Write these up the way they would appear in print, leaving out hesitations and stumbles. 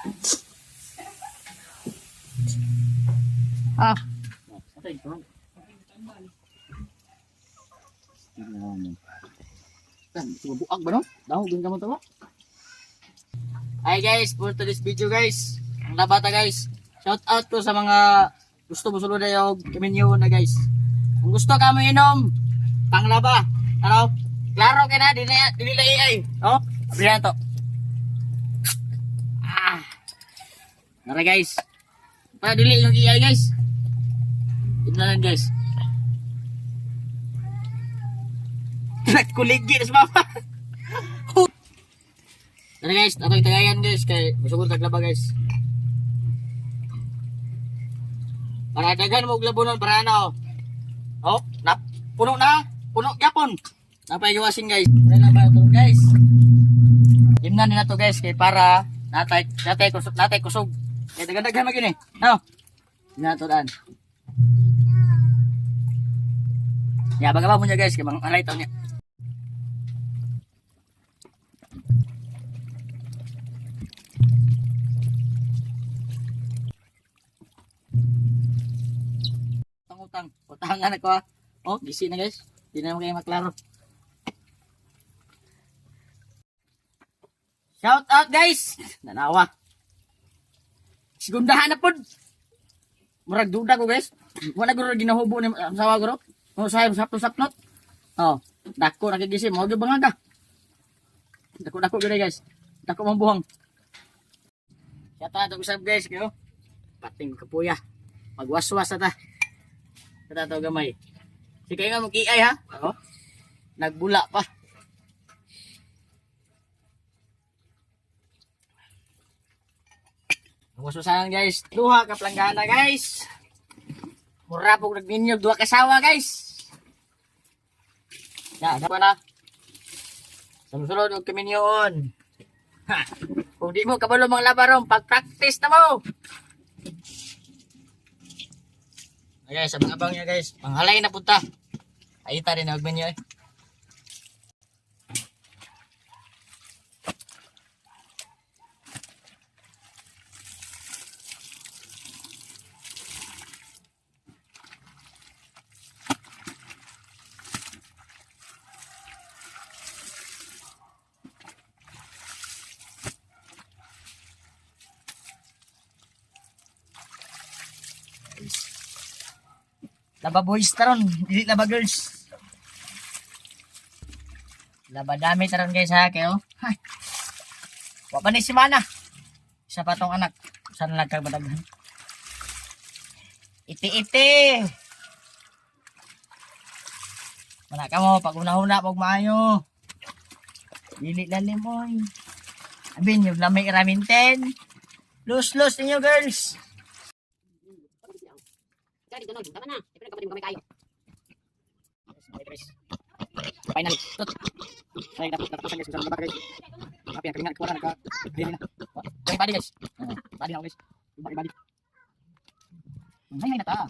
Ah. Buak ba no? Dahon din ka mo to. Hi guys, for today's video guys. Ang labata guys. Shout out to sa mga gusto mo sulod na yung kaminyo na guys. Kung gusto ka mo inom, panglaba. Ano? Klaro ka na, di nila AI. No? Abrihan to. Ah. Nara guys. Para dili yung AI guys. Ito na lang guys. Kuligi na sa mama. Tara guys, atong tagayan guys. Kaya masugod taglaba guys. Para dagan mo glabonon para ano. Oh, puno na. Puno yapon. Napayuwasin guys. Tara na ba ito guys. Himnan na to guys. Kaya para natay kusog. Kaya dagan-dagan magini. No. Himnan na to daan. Ya, bagawa mo niya guys. Kaya mga alay ito niya. Utangan ako ha. Oh, gisi na guys. Hindi na naman kayo maklaro. Shout out guys. Nanawa. Sigundahan na po. Murag duda ko guys. Wala ko rin ginahubo ni sawa ko. Oh, sayang sapno-sapnot. Oh, dako nakigisi. Mga bangaga. Dako gano'n guys. Dako mong buhang. Shout out usap guys. Kayo. Pating kapuya. Magwaswas ata. Kada to gamay. Sige nga mag-iay ha. Oh. Nagbula pa. Masusahan guys. Duha ka planggana guys. Mura po nagninyog duha kasawa guys. Ya, dapat na. Sumusunod og kaminyon. Ha. Kung di mo kabalo mga labaron, pag-practice na mo. Guys, abang-abang niya guys. Panghalay na punta. Ayita rin ang menu eh. Laba boys taron, dili laba girls. Laba dami taron guys ha, kayo. Hay. Wa pa ni si Mana. Isa pa tong anak. Saan lang kagbadaghan. Iti-iti. Mana ka mo, pag una-una, pag maayo. Dili lalim oy. Abin, yung lamay raminten. Lose ninyo girls. Dito no, tama na. Siyempre kapatid mo kami kayo. Finally. Ay, dapat sa guys, sa baba guys. Tapi ang kanya kuha na dili na. Bye bye guys. Bye na guys. Bye. Hay na ta.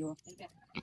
Thank you.